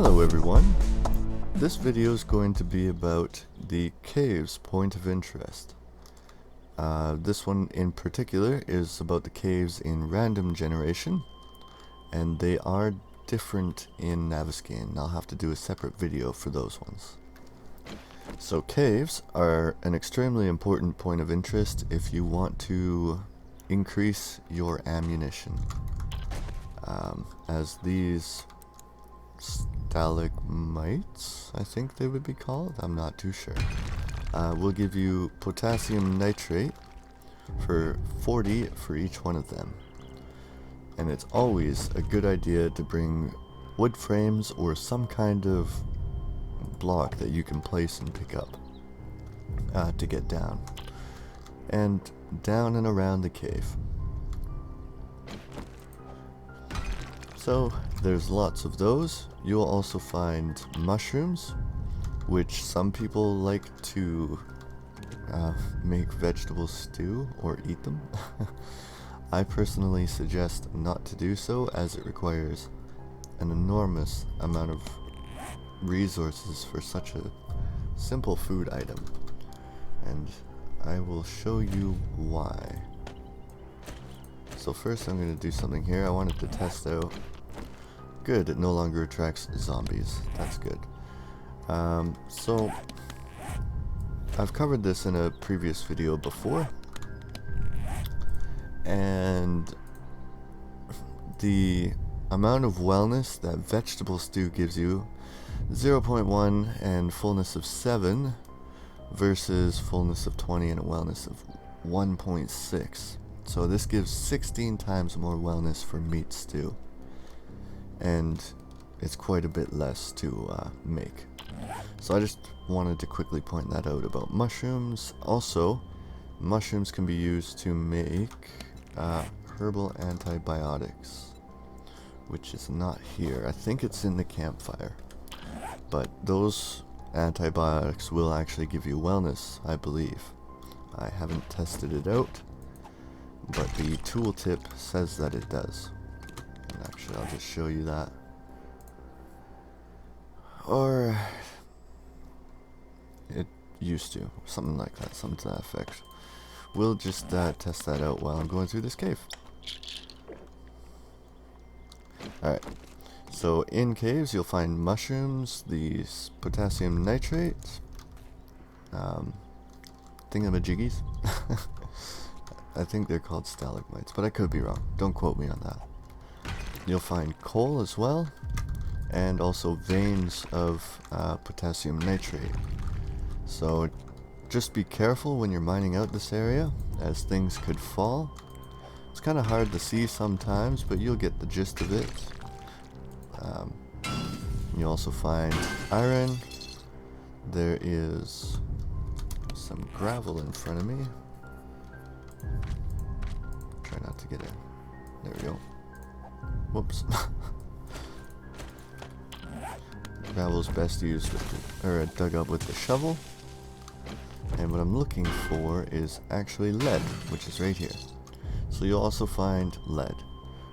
Hello everyone, this video is going to be about the caves point of interest. This one in particular is about the caves in random generation, and they are different in Navezgane. I'll have to do a separate video for those ones. So caves are an extremely important point of interest if you want to increase your ammunition, as these stalagmites, I think they would be called, I'm not too sure, will give you potassium nitrate for 40 for each one of them. And it's always a good idea to bring wood frames or some kind of block that you can place and pick up to get down and around the cave. So there's lots of those. You'll also find mushrooms, which some people like to make vegetable stew or eat them. I personally suggest not to do so, as it requires an enormous amount of resources for such a simple food item, and I will show you why. So first I'm going to do something here. I wanted to test out. Good, it no longer attracts zombies. That's good. So I've covered this in a previous video before, and the amount of wellness that vegetable stew gives you, 0.1 and fullness of 7 versus fullness of 20 and a wellness of 1.6. So this gives 16 times more wellness for meat stew, and it's quite a bit less to make. So I just wanted to quickly point that out about mushrooms. Also, mushrooms can be used to make herbal antibiotics, which is not here. I think it's in the campfire, but those antibiotics will actually give you wellness, I believe. I haven't tested it out, but the tooltip says that it does. And actually, I'll just show you that. Or it used to, something like that, something to that effect. We'll just test that out while I'm going through this cave. Alright, so in caves you'll find mushrooms, these potassium nitrate, thingamajiggies. I think they're called stalagmites, but I could be wrong. Don't quote me on that. You'll find coal as well, and also veins of potassium nitrate. So just be careful when you're mining out this area, as things could fall. It's kind of hard to see sometimes, but you'll get the gist of it. You also find iron. There is some gravel in front of me. Try not to get in. There we go. Whoops. Gravel's best used with the, dug up with the shovel. And what I'm looking for is actually lead, which is right here. So you'll also find lead.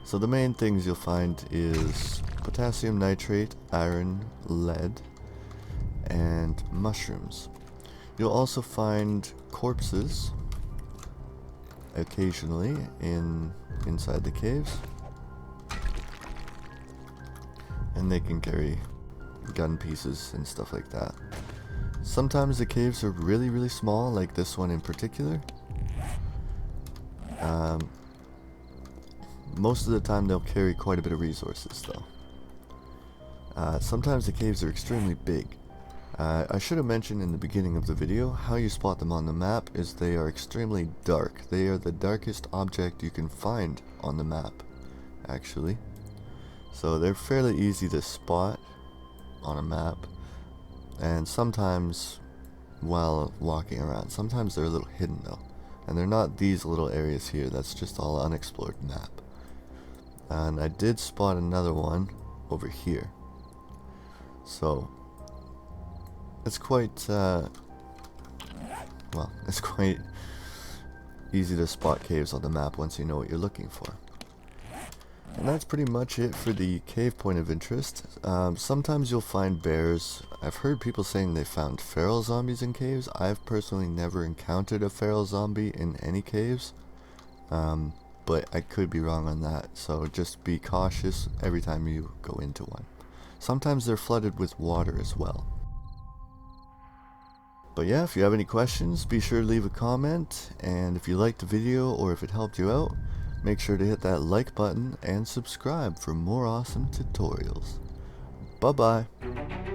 So the main things you'll find is potassium nitrate, iron, lead, and mushrooms. You'll also find corpses occasionally inside the caves, and they can carry gun pieces and stuff like that. Sometimes the caves are really, really small, like this one in particular. Most of the time they'll carry quite a bit of resources though. Sometimes the caves are extremely big. I should have mentioned in the beginning of the video, how you spot them on the map is they are extremely dark. They are the darkest object you can find on the map, actually. So they're fairly easy to spot on a map, and sometimes while walking around. Sometimes they're a little hidden though, and they're not these little areas here. That's just all unexplored map. And I did spot another one over here, so it's quite well, it's quite easy to spot caves on the map once you know what you're looking for. And that's pretty much it for the cave point of interest. Sometimes you'll find bears. I've heard people saying they found feral zombies in caves. I've personally never encountered a feral zombie in any caves. But I could be wrong on that, so just be cautious every time you go into one. Sometimes they're flooded with water as well. But yeah, if you have any questions, be sure to leave a comment, and if you liked the video or if it helped you out, make sure to hit that like button and subscribe for more awesome tutorials. Bye bye!